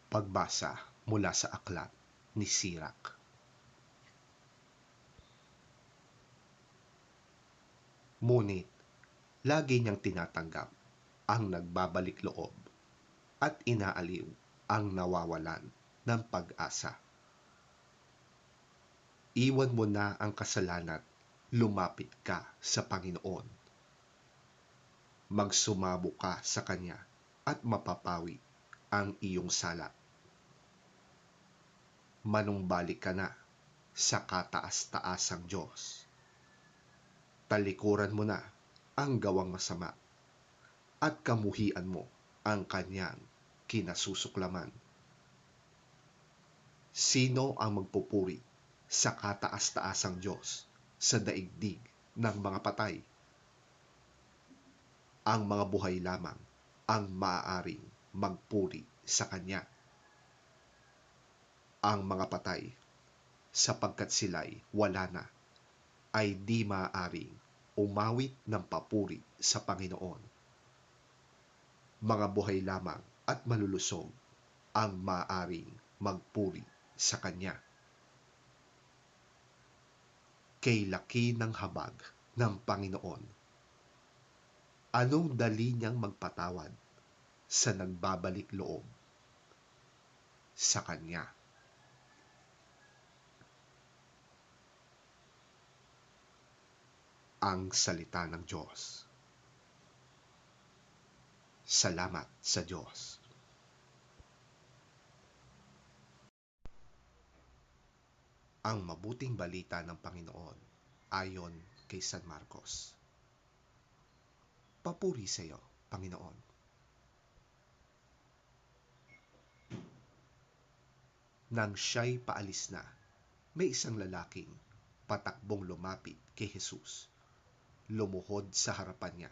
Pagbasa mula sa aklat ni Sirach. Ngunit, lagi niyang tinatanggap ang nagbabalik loob at inaaliw ang nawawalan ng pag-asa. Iwan mo na ang kasalanan, lumapit ka sa Panginoon. Magsumamo ka sa Kanya at mapapawi ang iyong sala. Manumbalik ka na sa kataas-taasang Diyos. Talikuran mo na ang gawang masama at kamuhian mo ang Kanyang kinasusuklaman. Sino ang magpupuri sa kataas-taasang Diyos sa daigdig ng mga patay? Ang mga buhay lamang ang maaaring magpuri sa Kanya. Ang mga patay, sapagkat sila'y wala na, ay di maaaring umawit ng papuri sa Panginoon. Mga buhay lamang at malulusog ang maaaring magpuri sa Kanya. Kay laki ng habag ng Panginoon, anong dali niyang magpatawad sa nagbabalik loob sa Kanya. Ang salita ng Diyos. Salamat sa Diyos. Ang mabuting balita ng Panginoon ayon kay San Marcos. Papuri sa iyo, Panginoon. Nang siya'y paalis na, may isang lalaking patakbong lumapit kay Jesus. Lumuhod sa harapan niya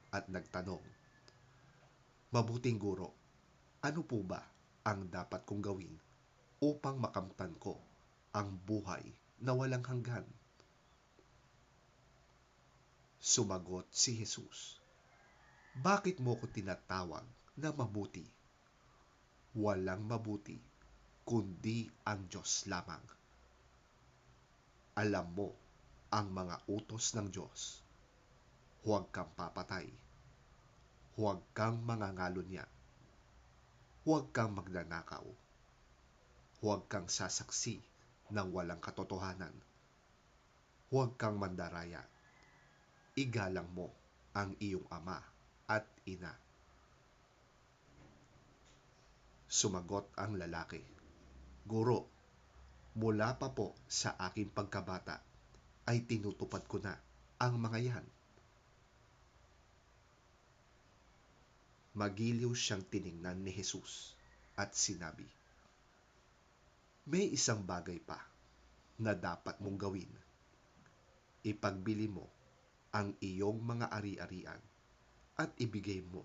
at nagtanong, "Mabuting guro, ano po ba ang dapat kong gawin upang makamtan ko ang buhay na walang hanggan?" Sumagot si Jesus, "Bakit mo ko tinatawag na mabuti? Walang mabuti kundi ang Diyos lamang. Alam mo ang mga utos ng Diyos. Huwag kang papatay. Huwag kang mangangalunya. Huwag kang magnanakaw. Huwag kang sasaksi ng walang katotohanan. Huwag kang mandaraya. Igalang mo ang iyong ama at ina." Sumagot ang lalaki, "Guro, mula pa po sa aking pagkabata ay tinutupad ko na ang mga yan." Magiliw siyang tiningnan ni Jesus at sinabi, "May isang bagay pa na dapat mong gawin. Ipagbili mo ang iyong mga ari-arian at ibigay mo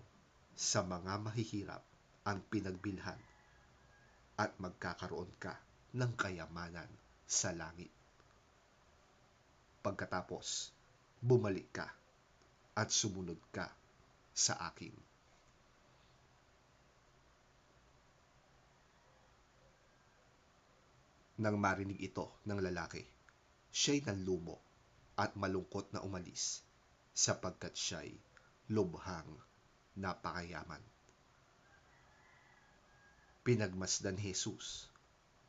sa mga mahihirap ang pinagbilhan at magkakaroon ka ng kayamanan sa langit. Pagkatapos, bumalik ka at sumunod ka sa akin." Nang marinig ito ng lalaki, siya'y nanlumo at malungkot na umalis, sapagkat siya'y lubhang napakayaman. Pinagmasdan ni Jesus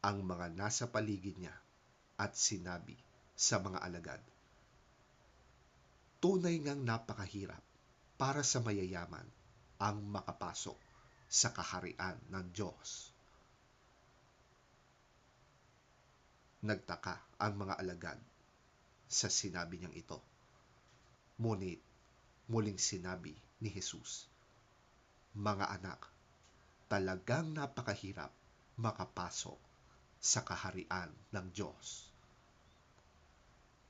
ang mga nasa paligid niya at sinabi sa mga alagad, "Tunay ngang napakahirap para sa mayayaman ang makapasok sa kaharian ng Diyos." Nagtaka ang mga alagad sa sinabi niyang ito. Ngunit muling sinabi ni Jesus, "Mga anak, talagang napakahirap makapasok sa kaharian ng Diyos.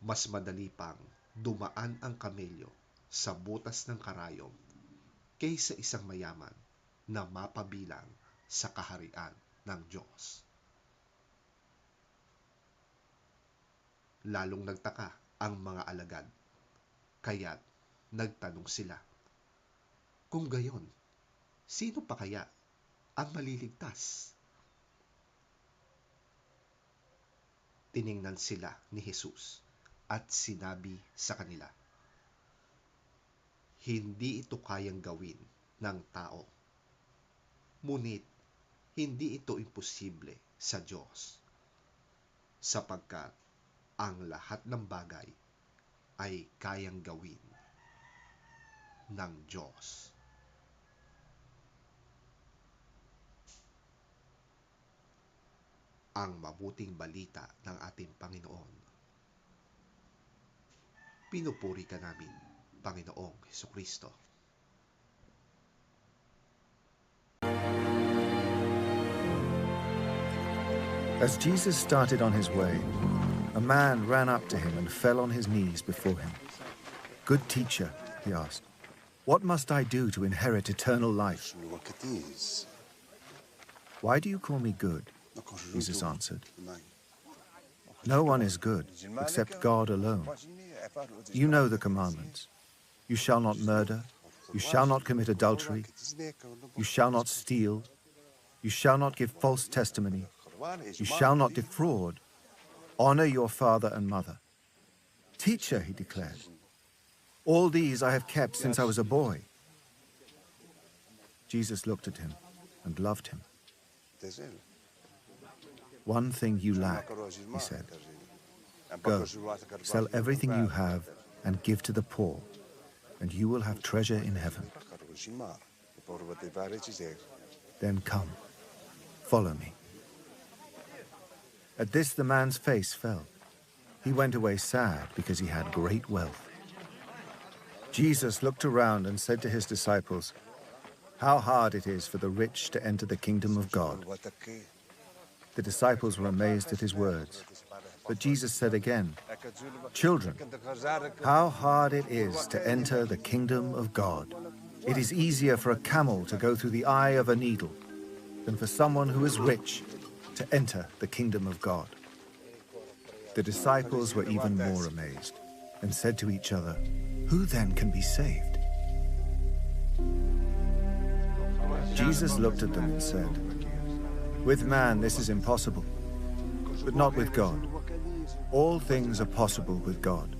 Mas madali pang dumaan ang kamelyo sa butas ng karayom kaysa isang mayaman na mapabilang sa kaharian ng Diyos." Lalong nagtaka ang mga alagad, kaya't nagtanong sila, "Kung gayon, sino pa kaya ang maliligtas?" tiningnan sila ni Jesus at sinabi sa kanila, "Hindi ito kayang gawin ng tao. Ngunit hindi ito imposible sa Diyos, sapagkat ang lahat ng bagay ay kayang gawin ng Diyos." Ang mabuting balita ng ating Panginoon. Pinupuri ka namin, Panginoong Hesukristo. As Jesus started on his way, a man ran up to him and fell on his knees before him. "Good teacher," he asked, "what must I do to inherit eternal life?" "Why do you call me good?" Jesus answered. "No one is good except God alone. You know the commandments. You shall not murder. You shall not commit adultery. You shall not steal. You shall not give false testimony. You shall not defraud. Honor your father and mother." "Teacher," he declared, "all these I have kept since I was a boy." Jesus looked at him and loved him. "One thing you lack," he said. "Go, sell everything you have and give to the poor, and you will have treasure in heaven. Then come, follow me." At this the man's face fell. He went away sad because he had great wealth. Jesus looked around and said to his disciples, "How hard it is for the rich to enter the kingdom of God." The disciples were amazed at his words. But Jesus said again, "Children, how hard it is to enter the kingdom of God. It is easier for a camel to go through the eye of a needle than for someone who is rich to enter the kingdom of God." The disciples were even more amazed and said to each other, "Who then can be saved?" Jesus looked at them and said, "With man this is impossible, but not with God. All things are possible with God."